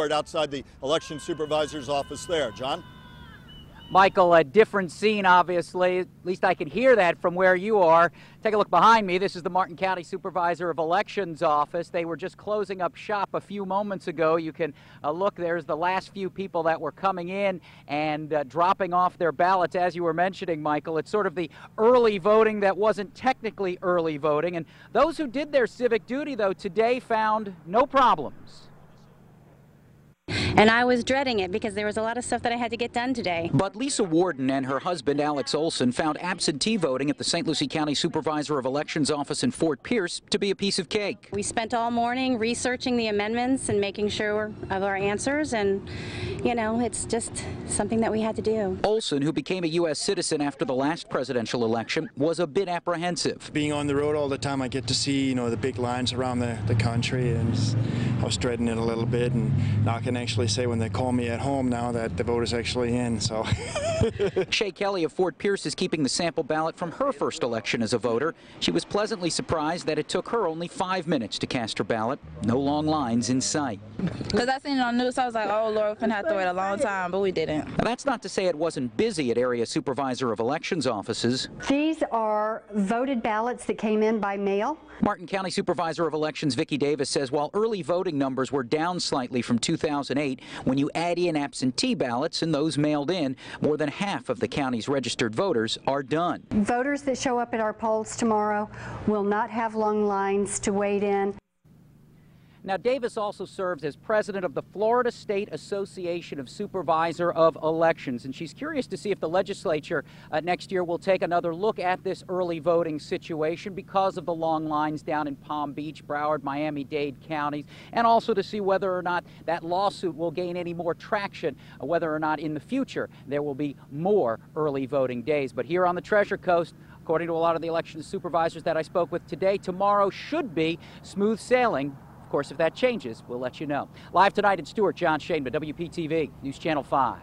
Stewart outside the election supervisor's office there. John? Michael, a different scene, obviously. At least I can hear that from where you are. Take a look behind me. This is the Martin County Supervisor of Elections office. They were just closing up shop a few moments ago. You can look, there's the last few people that were coming in and dropping off their ballots, as you were mentioning, Michael. It's sort of the early voting that wasn't technically early voting. And those who did their civic duty, though, today found no problems. And I was dreading it because there was a lot of stuff that I had to get done today. But Lisa Warden and her husband, Alex Olson, found absentee voting at the St. Lucie County Supervisor of Elections office in Fort Pierce to be a piece of cake. We spent all morning researching the amendments and making sure of our answers, and, you know, it's just something that we had to do. Olson, who became a U.S. citizen after the last presidential election, was a bit apprehensive. Being on the road all the time, I get to see, you know, the big lines around the country, and I was dreading it a little bit, and now I can actually say when they call me at home now that the vote is actually in, so. Shay Kelly of Fort Pierce is keeping the sample ballot from her first election as a voter. She was pleasantly surprised that it took her only 5 minutes to cast her ballot. No long lines in sight. Because I seen it on the news, so I was like, oh, Lord, we're going to have to wait a long time, but we didn't. Now, that's not to say it wasn't busy at area Supervisor of Elections offices. These are voted ballots that came in by mail. Martin County Supervisor of Elections Vicki Davis says while early voting numbers were down slightly from 2008, when you add in absentee ballots and those mailed in, more than half of the county's registered voters are done. Voters that show up at our polls tomorrow will not have long lines to wait in. Now, Davis also serves as president of the Florida State Association of Supervisor of Elections, and she's curious to see if the legislature next year will take another look at this early voting situation because of the long lines down in Palm Beach, Broward, Miami-Dade counties, and also to see whether or not that lawsuit will gain any more traction, whether or not in the future there will be more early voting days. But here on the Treasure Coast, according to a lot of the election supervisors that I spoke with today, tomorrow should be smooth sailing. Of course, if that changes, we'll let you know. Live tonight in Stewart, John Shane, WPTV News Channel 5.